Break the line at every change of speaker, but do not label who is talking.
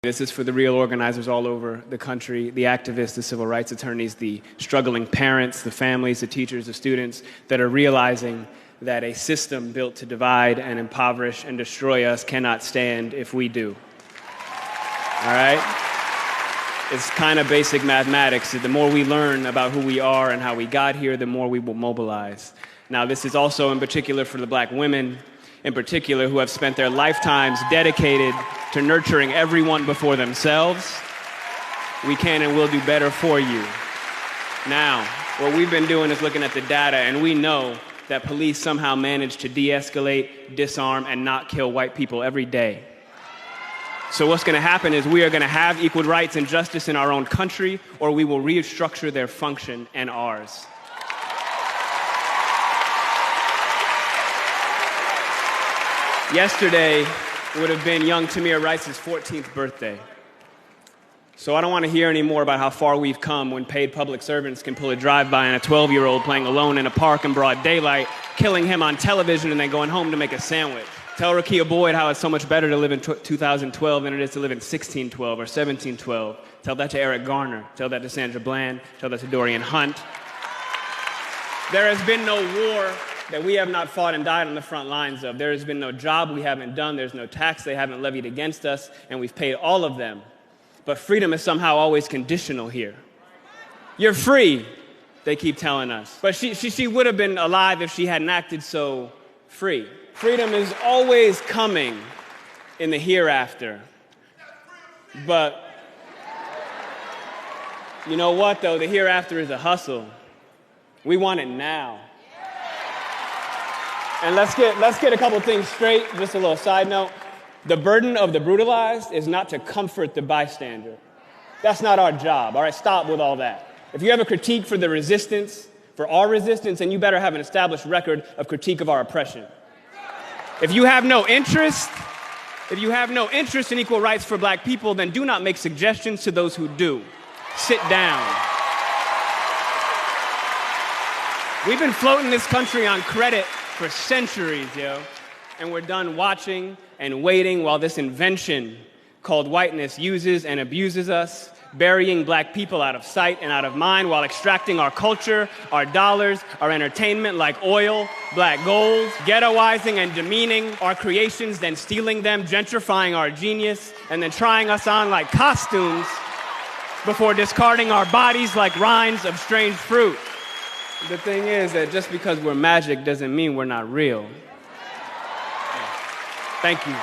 This is for the real organizers all over the country, the activists, the civil rights attorneys, the struggling parents, the families, the teachers, the students that are realizing that a system built to divide and impoverish and destroy us cannot stand if we do. All right? It's kind of basic mathematics. The more we learn about who we are and how we got here, the more we will mobilize. Now, this is also in particular for the black women, in particular, who have spent their lifetimes dedicated to nurturing everyone before themselves. We can and will do better for you. Now, what we've been doing is looking at the data, and we know that police somehow manage to de-escalate, disarm, and not kill white people every day. So what's going to happen is we are going to have equal rights and justice in our own country, or we will restructure their function and ours. Yesterday would have been young Tamir Rice's 14th birthday. So I don't want to hear any more about how far we've come when paid public servants can pull a drive-by on a 12-year-old playing alone in a park in broad daylight, killing him on television and then going home to make a sandwich. Tell Rekia Boyd how it's so much better to live in 2012 than it is to live in 1612 or 1712. Tell that to Eric Garner. Tell that to Sandra Bland. Tell that to Dorian Hunt. There has been no war that we have not fought and died on the front lines of. There has been no job we haven't done. There's no tax they haven't levied against us, and we've paid all of them. But freedom is somehow always conditional here. You're free, they keep telling us. But she would have been alive if she hadn't acted so free. Freedom is always coming in the hereafter. But you know what, though? The hereafter is a hustle. We want it now. And let's get a couple things straight. Just a little side note. The burden of the brutalized is not to comfort the bystander. That's not our job. All right, stop with all that. If you have a critique for the resistance, for our resistance, then you better have an established record of critique of our oppression. If you have no interest in equal rights for black people, then do not make suggestions to those who do. Sit down. We've been floating this country on credit for centuries, yo. And we're done watching and waiting while this invention called whiteness uses and abuses us, burying black people out of sight and out of mind while extracting our culture, our dollars, our entertainment like oil, black gold, ghettoizing and demeaning our creations, then stealing them, gentrifying our genius, and then trying us on like costumes before discarding our bodies like rinds of strange fruit. The thing is that just because we're magic doesn't mean we're not real. Thank you.